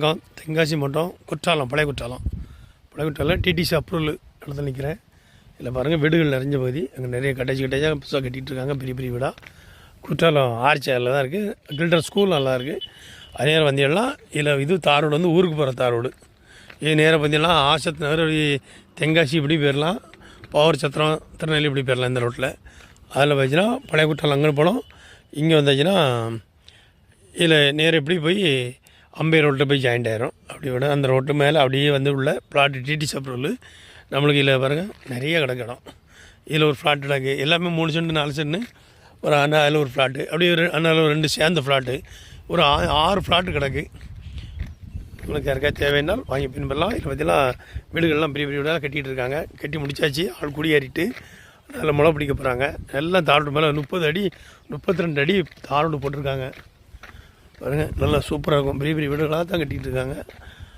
வணக்கம். தென்காசி மாவட்டம் குற்றாலம், பழைய குற்றாலம் டிடிசி அப்ரூவல் இடத்துல நிற்கிறேன். இதில் பாருங்கள், வீடுகள் நிறைஞ்ச பகுதி. அங்கே நிறைய கட்டேஜாக புதுசாக கட்டிகிட்டு இருக்காங்க, பெரிய பெரிய வீடாக. குற்றாலம் ஆர்ச்சியில் தான் இருக்குது. கில்டன் ஸ்கூல் நல்லா இருக்குது. அது நேரம் வந்தீங்கன்னா இதில் இது தார் ரோடு வந்து ஊருக்கு போகிற தார் ரோடு. இது நேரம் பார்த்தீங்கன்னா ஆசத்து நகர், தென்காசி இப்படி போயிடலாம். பவர் சத்திரம், திருநெல்வேலி இப்படி போயிடலாம் இந்த ரோட்டில். அதில் போச்சுன்னா பழைய குற்றாலம் அங்கே போனோம். இங்கே வந்தாச்சுன்னா இதில் நேரம் எப்படி போய் அம்பை ரோட்டில் போய் ஜாயிண்ட் ஆயிரும். அப்படி விட அந்த ரோட்டு மேலே அப்படியே வந்து உள்ள பிளாட்டு டிடிசி அப்ரூவல். நம்மளுக்கு இதில் பாருங்கள் நிறைய கிடக்கு இடம். இதில் ஒரு ஃப்ளாட் கிடக்கு. எல்லாமே 3 சென்ட் 4 சென்ட் ஒரு அதில் ஒரு ஃப்ளாட்டு, அப்படியே ஒரு அதில் ஒரு 2 சேர்ந்த ஃப்ளாட்டு, ஒரு 6 ஃப்ளாட்டு கிடக்கு. உங்களுக்கு யாருக்கா தேவைன்னால் வாங்கி பின்பற்றலாம். இதில் பார்த்தீங்கன்னா வீடுகள்லாம் பெரிய பெரிய வீடாக கட்டிகிட்டு இருக்காங்க. கட்டி முடிச்சாச்சு. ஆள் குடியேறிட்டு அதில் முளை பிடிக்க போகிறாங்க. எல்லாம் தாரோடு மேலே 30 அடி 32 அடி தாரோடு போட்டிருக்காங்க. பாருங்கள், நல்லா சூப்பராக இருக்கும். பெரிய பெரிய வீடுகளாக தான் கட்டிகிட்டு இருக்காங்க.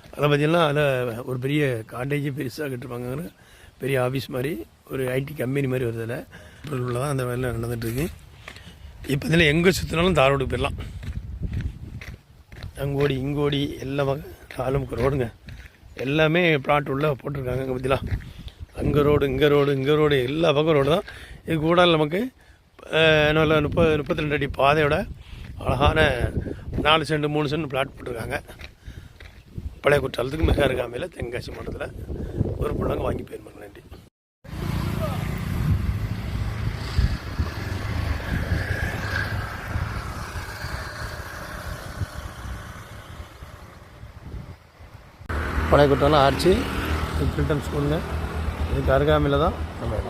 அதில் பார்த்திங்கன்னா அதில் ஒரு பெரிய காட்டேஜ் பெருசாக கட்டிருப்பாங்க. பெரிய ஆஃபீஸ் மாதிரி, ஒரு ஐடி கம்பெனி மாதிரி வருதில்ல உள்ள தான் அந்த வேலை நடந்துகிட்ருக்கு. இப்போ இதில் எங்கே சுற்றினாலும் தாரோடு போயிடலாம். அங்கோடி இங்கோடி எல்லா ஆளுமுக்கு ரோடுங்க. எல்லாமே பிளாட் உள்ள போட்டிருக்காங்க. அங்கே பற்றிலாம் அங்கே ரோடு, இங்கே ரோடு, இங்கே ரோடு, எல்லா பக்கம் ரோடு தான். இது கூட நமக்கு நல்ல 32 அடி பாதையோட அழகான 4 சென்ட் 3 சென்ட் பிளாட் போட்டிருக்காங்க. பழைய குற்றாலத்துக்கு மிக அருகாமையில் தென்காசி மாவட்டத்தில் ஒரு பொண்ணாங்க வாங்கி போயிருப்பாங்க. நன்றி. பழைய குற்றாலம் ஆர்ச்சி கில்டன் ஸ்கூலுங்க. இதுக்கு அருகாமையில் தான் நம்ம